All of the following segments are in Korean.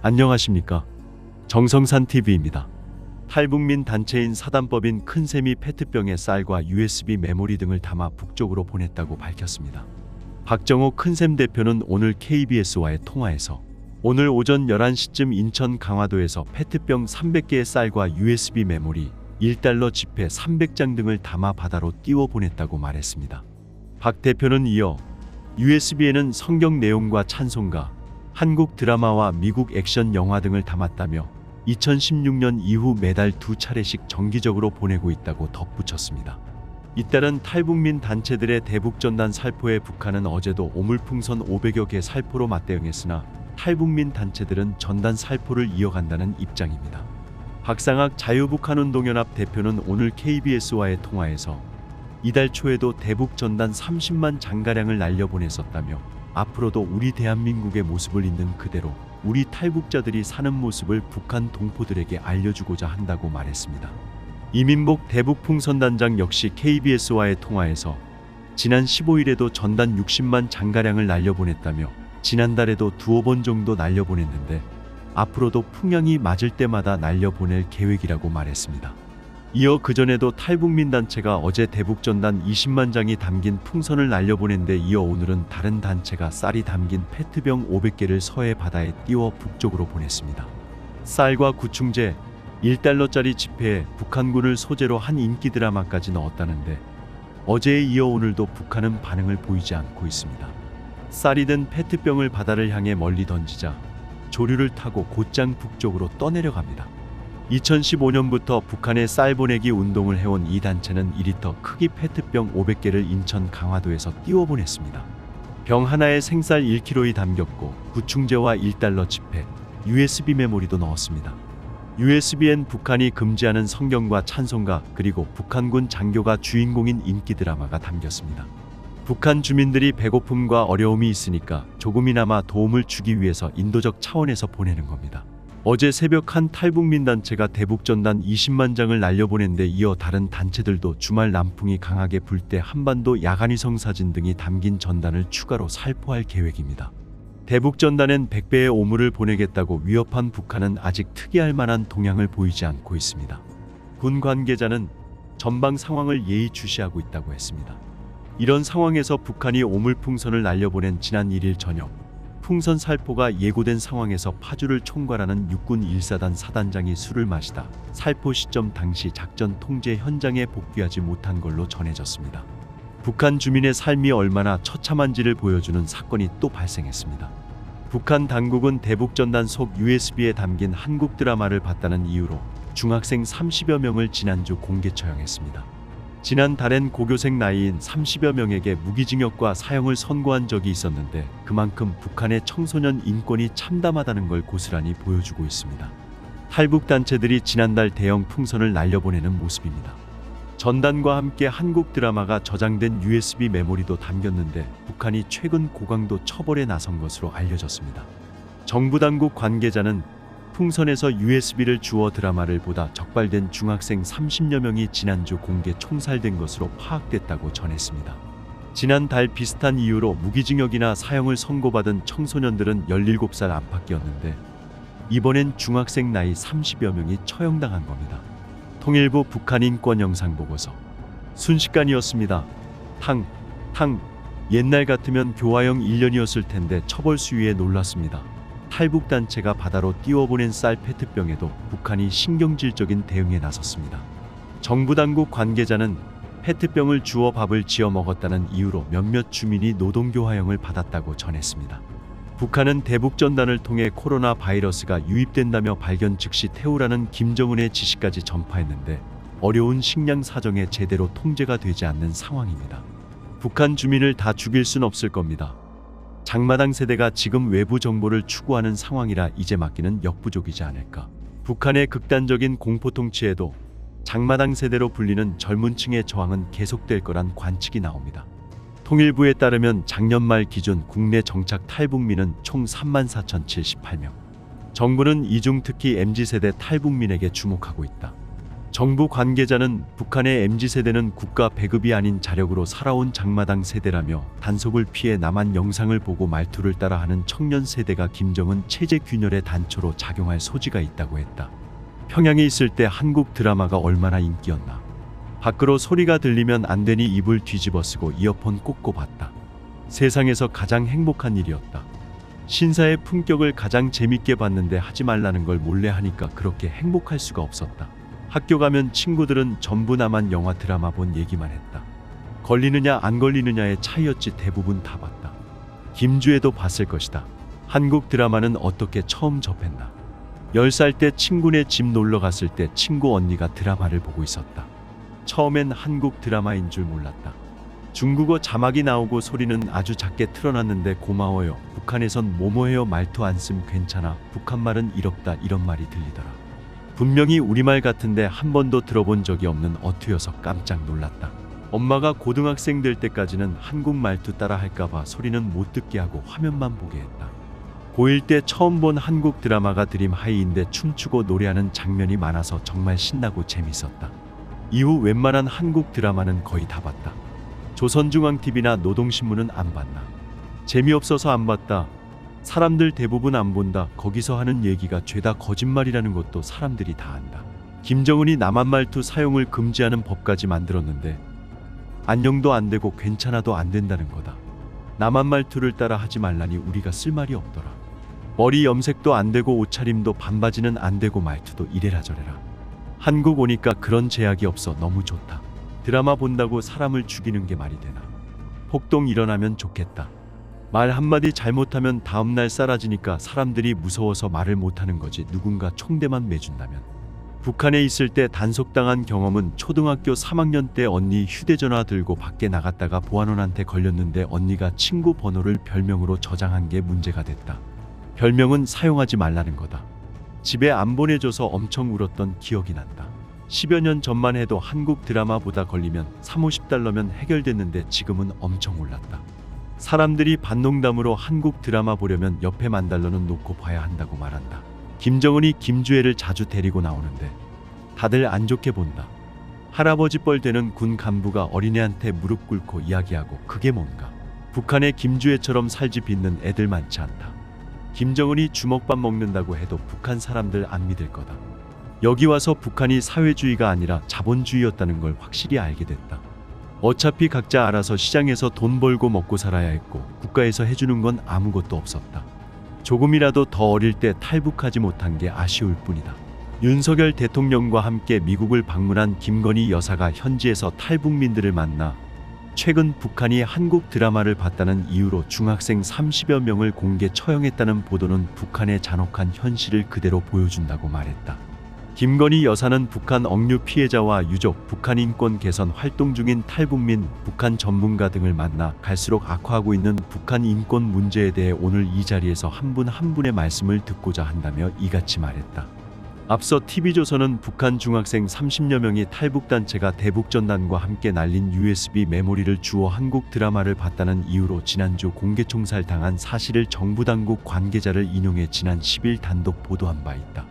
안녕하십니까. 정성산TV입니다. 탈북민 단체인 사단법인 큰샘이 페트병에 쌀과 USB 메모리 등을 담아 북쪽으로 보냈다고 밝혔습니다. 박정호 큰샘 대표는 오늘 KBS와의 통화에서 오늘 오전 11시쯤 인천 강화도에서 페트병 300개의 쌀과 USB 메모리, 1달러 지폐 300장 등을 담아 바다로 띄워 보냈다고 말했습니다. 박 대표는 이어 USB에는 성경 내용과 찬송가, 한국 드라마와 미국 액션 영화 등을 담았다며 2016년 이후 매달 2차례씩 정기적으로 보내고 있다고 덧붙였습니다. 잇따른 탈북민 단체들의 대북전단 살포에 북한은 어제도 오물풍선 500여 개 살포로 맞대응했으나 탈북민 단체들은 전단 살포를 이어간다는 입장입니다. 박상학 자유북한운동연합 대표는 오늘 KBS와의 통화에서 이달 초에도 대북 전단 30만 장가량을 날려보냈었다며 앞으로도 우리 대한민국의 모습을 있는 그대로 우리 탈북자들이 사는 모습을 북한 동포들에게 알려주고자 한다고 말했습니다. 이민복 대북풍선단장 역시 KBS와의 통화에서 지난 15일에도 전단 60만 장가량을 날려보냈다며 지난달에도 두어 번 정도 날려보냈는데 앞으로도 풍향이 맞을 때마다 날려보낼 계획이라고 말했습니다. 이어 그전에도 탈북민 단체가 어제 대북전단 20만 장이 담긴 풍선을 날려보낸 데 이어 오늘은 다른 단체가 쌀이 담긴 페트병 500개를 서해 바다에 띄워 북쪽으로 보냈습니다. 쌀과 구충제, 1달러짜리 지폐에 북한군을 소재로 한 인기 드라마까지 넣었다는데 어제에 이어 오늘도 북한은 반응을 보이지 않고 있습니다. 쌀이 든 페트병을 바다를 향해 멀리 던지자 조류를 타고 곧장 북쪽으로 떠내려갑니다. 2015년부터 북한에 쌀 보내기 운동을 해온 이 단체는 2리터 크기 페트병 500개를 인천 강화도에서 띄워보냈습니다. 병 하나에 생쌀 1kg이 담겼고 구충제와 1달러 지폐, USB 메모리도 넣었습니다. USB엔 북한이 금지하는 성경과 찬송가 그리고 북한군 장교가 주인공인 인기 드라마가 담겼습니다. 북한 주민들이 배고픔과 어려움이 있으니까 조금이나마 도움을 주기 위해서 인도적 차원에서 보내는 겁니다. 어제 새벽 한 탈북민 단체가 대북전단 20만 장을 날려보낸 데 이어 다른 단체들도 주말 남풍이 강하게 불 때 한반도 야간위성 사진 등이 담긴 전단을 추가로 살포할 계획입니다. 대북전단엔 100배의 오물을 보내겠다고 위협한 북한은 아직 특이할 만한 동향을 보이지 않고 있습니다. 군 관계자는 전방 상황을 예의주시하고 있다고 했습니다. 이런 상황에서 북한이 오물풍선을 날려보낸 지난 1일 저녁 풍선 살포가 예고된 상황에서 파주를 총괄하는 육군 1사단 사단장이 술을 마시다 살포 시점 당시 작전 통제 현장에 복귀하지 못한 걸로 전해졌습니다. 북한 주민의 삶이 얼마나 처참한지를 보여주는 사건이 또 발생했습니다. 북한 당국은 대북전단 속 USB에 담긴 한국 드라마를 봤다는 이유로 중학생 30여 명을 지난주 공개 처형했습니다. 지난달엔 고교생 나이인 30여 명에게 무기징역과 사형을 선고한 적이 있었는데 그만큼 북한의 청소년 인권이 참담하다는 걸 고스란히 보여주고 있습니다. 탈북단체들이 지난달 대형 풍선을 날려보내는 모습입니다. 전단과 함께 한국 드라마가 저장된 USB 메모리도 담겼는데 북한이 최근 고강도 처벌에 나선 것으로 알려졌습니다. 정부 당국 관계자는 풍선에서 USB를 주워 드라마를 보다 적발된 중학생 30여 명이 지난주 공개 총살된 것으로 파악됐다고 전했습니다. 지난달 비슷한 이유로 무기징역이나 사형을 선고받은 청소년들은 17살 안팎이었는데 이번엔 중학생 나이 30여 명이 처형당한 겁니다. 통일부 북한 인권 영상 보고서 순식간이었습니다. 옛날 같으면 교화형 1년이었을 텐데 처벌 수위에 놀랐습니다. 탈북단체가 바다로 띄워보낸 쌀 페트병에도 북한이 신경질적인 대응에 나섰습니다. 정부 당국 관계자는 페트병을 주워 밥을 지어 먹었다는 이유로 몇몇 주민이 노동교화형을 받았다고 전했습니다. 북한은 대북전단을 통해 코로나 바이러스가 유입된다며 발견 즉시 태우라는 김정은의 지시까지 전파했는데 어려운 식량 사정에 제대로 통제가 되지 않는 상황입니다. 북한 주민을 다 죽일 순 없을 겁니다. 장마당 세대가 지금 외부 정보를 추구하는 상황이라 이제 막기는 역부족이지 않을까. 북한의 극단적인 공포 통치에도 장마당 세대로 불리는 젊은 층의 저항은 계속될 거란 관측이 나옵니다. 통일부에 따르면 작년 말 기준 국내 정착 탈북민은 총 34,078명. 정부는 이중 특히 MZ세대 탈북민에게 주목하고 있다. 정부 관계자는 북한의 MZ세대는 국가 배급이 아닌 자력으로 살아온 장마당 세대라며 단속을 피해 남한 영상을 보고 말투를 따라하는 청년 세대가 김정은 체제 균열의 단초로 작용할 소지가 있다고 했다. 평양에 있을 때 한국 드라마가 얼마나 인기였나. 밖으로 소리가 들리면 안 되니 입을 뒤집어 쓰고 이어폰 꽂고 봤다. 세상에서 가장 행복한 일이었다. 신사의 품격을 가장 재밌게 봤는데 하지 말라는 걸 몰래 하니까 그렇게 행복할 수가 없었다. 학교 가면 친구들은 전부 나만 영화 드라마 본 얘기만 했다. 걸리느냐 안 걸리느냐의 차이였지 대부분 다 봤다. 김주애도 봤을 것이다. 한국 드라마는 어떻게 처음 접했나. 10살 때 친구네 집 놀러 갔을 때 친구 언니가 드라마를 보고 있었다. 처음엔 한국 드라마인 줄 몰랐다. 중국어 자막이 나오고 소리는 아주 작게 틀어놨는데 고마워요. 북한에선 뭐뭐해요 말투 안 씀 괜찮아. 북한말은 이럽다 이런 말이 들리더라. 분명히 우리말 같은데 한 번도 들어본 적이 없는 어투여서 깜짝 놀랐다. 엄마가 고등학생 될 때까지는 한국 말투 따라 할까봐 소리는 못 듣게 하고 화면만 보게 했다. 고1 때 처음 본 한국 드라마가 드림 하이인데 춤추고 노래하는 장면이 많아서 정말 신나고 재밌었다. 이후 웬만한 한국 드라마는 거의 다 봤다. 조선중앙TV나 노동신문은 안 봤나. 재미없어서 안 봤다. 사람들 대부분 안 본다. 거기서 하는 얘기가 죄다 거짓말이라는 것도 사람들이 다 안다. 김정은이 남한 말투 사용을 금지하는 법까지 만들었는데 안녕도 안 되고 괜찮아도 안 된다는 거다. 남한 말투를 따라 하지 말라니 우리가 쓸 말이 없더라. 머리 염색도 안 되고 옷차림도 반바지는 안 되고 말투도 이래라 저래라. 한국 오니까 그런 제약이 없어 너무 좋다. 드라마 본다고 사람을 죽이는 게 말이 되나. 폭동 일어나면 좋겠다. 말 한마디 잘못하면 다음날 사라지니까 사람들이 무서워서 말을 못하는 거지. 누군가 총대만 매준다면. 북한에 있을 때 단속당한 경험은 초등학교 3학년 때 언니 휴대전화 들고 밖에 나갔다가 보안원한테 걸렸는데 언니가 친구 번호를 별명으로 저장한 게 문제가 됐다. 별명은 사용하지 말라는 거다. 집에 안 보내줘서 엄청 울었던 기억이 난다. 10여 년 전만 해도 한국 드라마보다 걸리면 30-50달러면 해결됐는데 지금은 엄청 올랐다. 사람들이 반농담으로 한국 드라마 보려면 옆에 10,000달러는 놓고 봐야 한다고 말한다. 김정은이 김주애를 자주 데리고 나오는데 다들 안 좋게 본다. 할아버지 뻘 되는 군 간부가 어린애한테 무릎 꿇고 이야기하고 그게 뭔가. 북한의 김주애처럼 살지 빚는 애들 많지 않다. 김정은이 주먹밥 먹는다고 해도 북한 사람들 안 믿을 거다. 여기 와서 북한이 사회주의가 아니라 자본주의였다는 걸 확실히 알게 됐다. 어차피 각자 알아서 시장에서 돈 벌고 먹고 살아야 했고 국가에서 해주는 건 아무것도 없었다. 조금이라도 더 어릴 때 탈북하지 못한 게 아쉬울 뿐이다. 윤석열 대통령과 함께 미국을 방문한 김건희 여사가 현지에서 탈북민들을 만나 최근 북한이 한국 드라마를 봤다는 이유로 중학생 30여 명을 공개 처형했다는 보도는 북한의 잔혹한 현실을 그대로 보여준다고 말했다. 김건희 여사는 북한 억류 피해자와 유족, 북한 인권 개선 활동 중인 탈북민, 북한 전문가 등을 만나 갈수록 악화하고 있는 북한 인권 문제에 대해 오늘 이 자리에서 한 분 한 분의 말씀을 듣고자 한다며 이같이 말했다. 앞서 TV조선은 북한 중학생 30여 명이 탈북단체가 대북전단과 함께 날린 USB 메모리를 주워 한국 드라마를 봤다는 이유로 지난주 공개총살 당한 사실을 정부 당국 관계자를 인용해 지난 10일 단독 보도한 바 있다.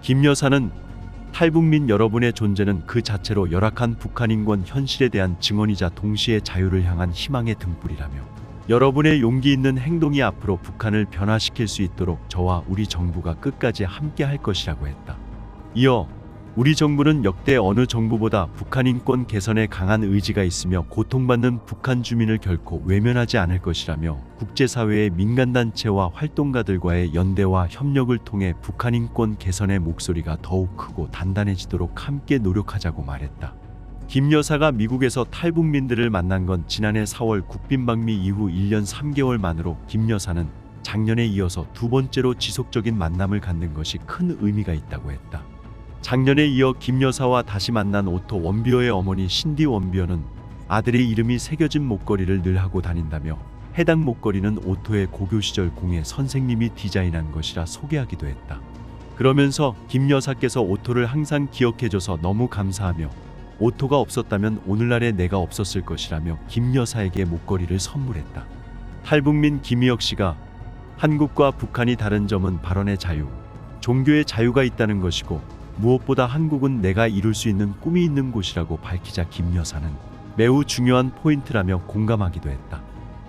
김 여사는 탈북민 여러분의 존재는 그 자체로 열악한 북한 인권 현실에 대한 증언이자 동시에 자유를 향한 희망의 등불이라며 여러분의 용기 있는 행동이 앞으로 북한을 변화시킬 수 있도록 저와 우리 정부가 끝까지 함께 할 것이라고 했다. 이어 우리 정부는 역대 어느 정부보다 북한 인권 개선에 강한 의지가 있으며 고통받는 북한 주민을 결코 외면하지 않을 것이라며 국제사회의 민간단체와 활동가들과의 연대와 협력을 통해 북한 인권 개선의 목소리가 더욱 크고 단단해지도록 함께 노력하자고 말했다. 김 여사가 미국에서 탈북민들을 만난 건 지난해 4월 국빈방미 이후 1년 3개월 만으로 김 여사는 작년에 이어서 두 번째로 지속적인 만남을 갖는 것이 큰 의미가 있다고 했다. 작년에 이어 김 여사와 다시 만난 오토 원비어의 어머니 신디 원비어는 아들의 이름이 새겨진 목걸이를 늘 하고 다닌다며 해당 목걸이는 오토의 고교 시절 공예 선생님이 디자인한 것이라 소개하기도 했다. 그러면서 김 여사께서 오토를 항상 기억해줘서 너무 감사하며 오토가 없었다면 오늘날의 내가 없었을 것이라며 김 여사에게 목걸이를 선물했다. 탈북민 김희혁 씨가 한국과 북한이 다른 점은 발언의 자유, 종교의 자유가 있다는 것이고 무엇보다 한국은 내가 이룰 수 있는 꿈이 있는 곳이라고 밝히자 김 여사는 매우 중요한 포인트라며 공감하기도 했다.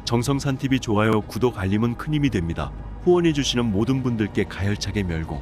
정성산 TV 좋아요, 구독, 알림은 큰 힘이 됩니다. 후원해주시는 모든 분들께 가열차게 멸공.